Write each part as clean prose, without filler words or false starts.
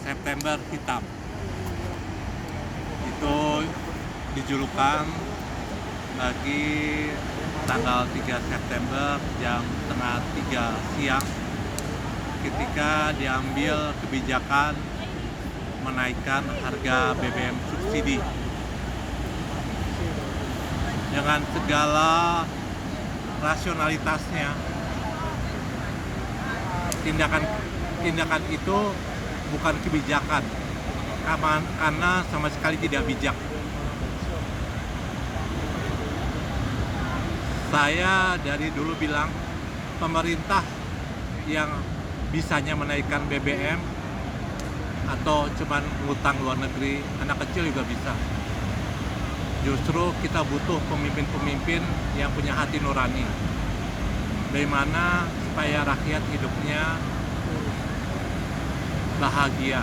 September Hitam. Itu dijulukan bagi tanggal 3 September jam setengah 3 siang ketika diambil kebijakan menaikkan harga BBM subsidi dengan segala rasionalitasnya. Tindakan itu bukan kebijakan karena sama sekali tidak bijak. Saya dari dulu bilang pemerintah yang bisanya menaikkan BBM atau cuman ngutang luar negeri, anak kecil juga bisa. Justru kita butuh pemimpin-pemimpin yang punya hati nurani. Bagaimana supaya rakyat hidupnya bahagia,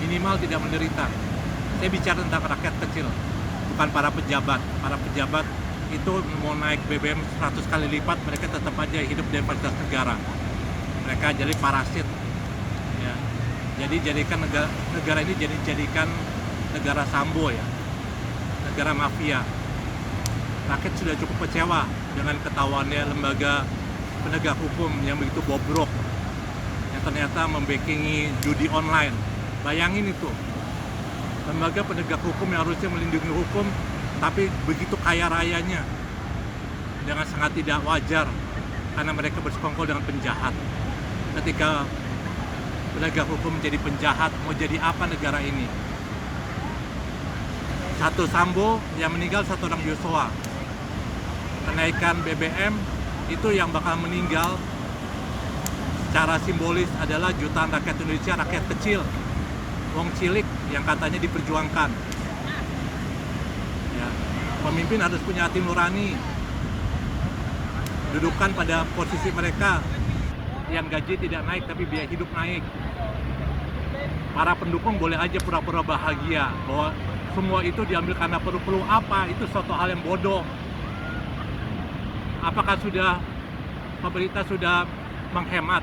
minimal tidak menderita. Saya bicara tentang rakyat kecil, bukan para pejabat. Para pejabat itu mau naik BBM 100 kali lipat, mereka tetap aja hidup dari fasilitas negara. Mereka jadi parasit. Ya. Jadi jadikan negara ini jadikan negara Sambo ya, negara mafia. Rakyat sudah cukup kecewa dengan ketahuannya lembaga penegak hukum yang begitu bobrok, yang ternyata membackingi judi online. Bayangin itu, lembaga penegak hukum yang harusnya melindungi hukum, tapi begitu kaya rayanya, dengan sangat tidak wajar karena mereka bersekongkol dengan penjahat. Ketika penegak hukum menjadi penjahat, mau jadi apa negara ini? Satu Sambo yang meninggal, satu orang Yosua. Kenaikan BBM itu yang bakal meninggal secara simbolis adalah jutaan rakyat Indonesia, rakyat kecil, wong cilik yang katanya diperjuangkan. Ya, pemimpin harus punya hati nurani, dudukan pada posisi mereka yang gaji tidak naik tapi biaya hidup naik. Para pendukung boleh aja pura-pura bahagia bahwa semua itu diambil karena perlu apa, itu suatu hal yang bodoh. Apakah pemerintah sudah menghemat?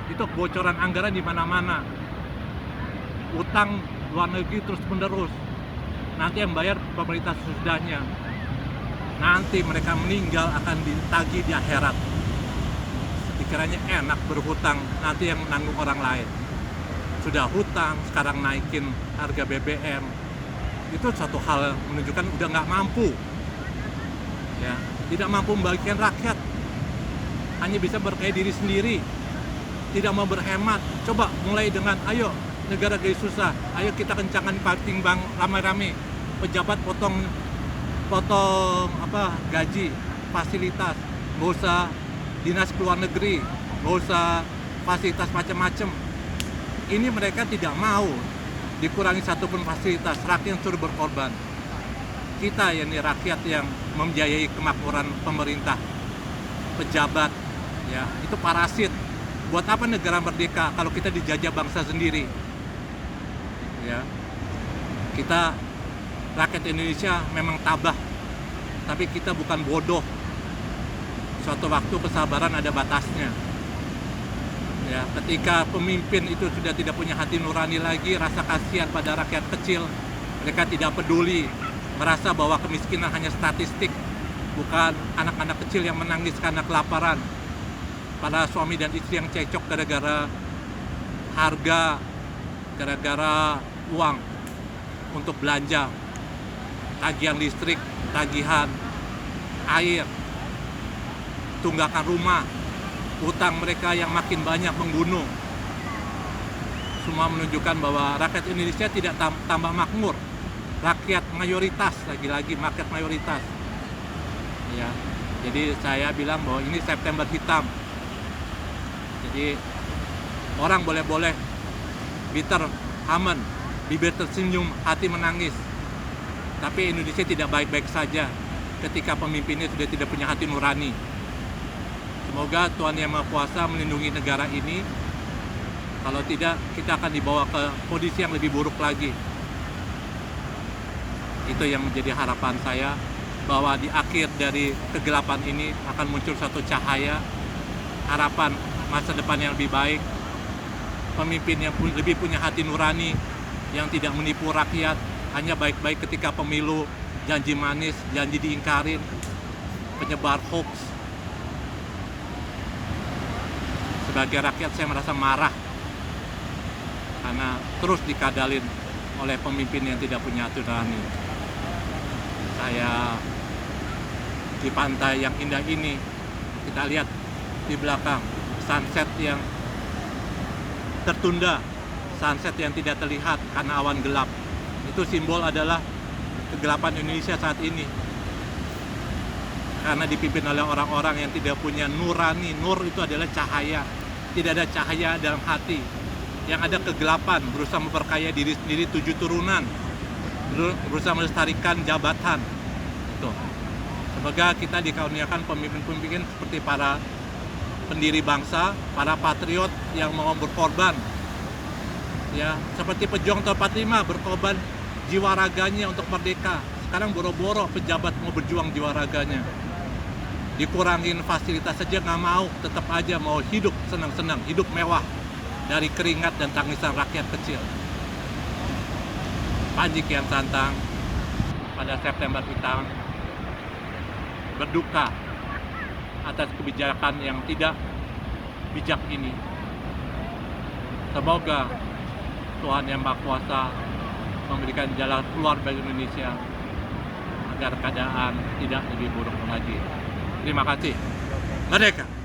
Itu kebocoran anggaran di mana-mana. Utang luar negeri terus-menerus. Nanti yang bayar pemerintah sesudahnya. Nanti mereka meninggal akan ditagih di akhirat. Dikiranya enak berhutang, nanti yang menanggung orang lain. Sudah hutang, sekarang naikin harga BBM. Itu satu hal menunjukkan udah nggak mampu. Ya, tidak mampu membagikan rakyat, hanya bisa berkaya diri sendiri, tidak mau berhemat. Coba mulai dengan, ayo negara gaya susah, ayo kita kencangkan parting bank rame-rame, pejabat potong gaji, fasilitas, nggak usah dinas keluar negeri, nggak usah fasilitas macam-macam. Ini mereka tidak mau dikurangi satupun fasilitas, rakyat yang suruh berkorban. Kita yang rakyat yang membiayai kemakmuran pemerintah, pejabat, ya itu parasit. Buat apa negara merdeka kalau kita dijajah bangsa sendiri? Ya, kita rakyat Indonesia memang tabah, tapi kita bukan bodoh. Suatu waktu kesabaran ada batasnya. Ya, ketika pemimpin itu sudah tidak punya hati nurani lagi, rasa kasihan pada rakyat kecil, mereka tidak peduli, merasa bahwa kemiskinan hanya statistik, bukan anak-anak kecil yang menangis karena kelaparan, pada suami dan istri yang cekcok gara-gara harga, gara-gara uang untuk belanja, tagihan listrik, tagihan air, tunggakan rumah, utang mereka yang makin banyak menggunung. Semua menunjukkan bahwa rakyat Indonesia tidak tambah makmur. Rakyat mayoritas, lagi-lagi rakyat mayoritas. Ya, jadi saya bilang bahwa ini September hitam. Jadi orang boleh-boleh bitter, aman, bibir tersenyum, hati menangis. Tapi Indonesia tidak baik-baik saja ketika pemimpinnya sudah tidak punya hati nurani. Semoga Tuhan Yang Maha Kuasa melindungi negara ini. Kalau tidak, kita akan dibawa ke kondisi yang lebih buruk lagi. Itu yang menjadi harapan saya, bahwa di akhir dari kegelapan ini akan muncul satu cahaya, harapan masa depan yang lebih baik. pemimpin yang lebih punya hati nurani, yang tidak menipu rakyat, hanya baik-baik ketika pemilu, janji manis, janji diingkarin, penyebar hoax. Sebagai rakyat saya merasa marah karena terus dikadalin oleh pemimpin yang tidak punya hati nurani. Saya di pantai yang indah ini, kita lihat di belakang sunset yang tertunda, sunset yang tidak terlihat karena awan gelap. Itu simbol adalah kegelapan Indonesia saat ini, karena dipimpin oleh orang-orang yang tidak punya nurani. Nur itu adalah cahaya, tidak ada cahaya dalam hati. Yang ada kegelapan, berusaha memperkaya diri sendiri 7 turunan, berusaha melestarikan jabatan. Tuh. Semoga kita dikaruniakan pemimpin-pemimpin seperti para pendiri bangsa, para patriot yang mau berkorban. Ya, seperti pejuang tahun 45 berkorban jiwa raganya untuk merdeka. Sekarang boro-boro pejabat mau berjuang jiwa raganya. Dikurangin fasilitas saja nggak mau, tetap aja mau hidup senang-senang, hidup mewah dari keringat dan tangisan rakyat kecil. Panji Kian Santang pada September hitam berduka atas kebijakan yang tidak bijak ini. Semoga Tuhan Yang Maha Kuasa memberikan jalan keluar bagi Indonesia agar keadaan tidak lebih buruk lagi. Terima kasih. Merdeka!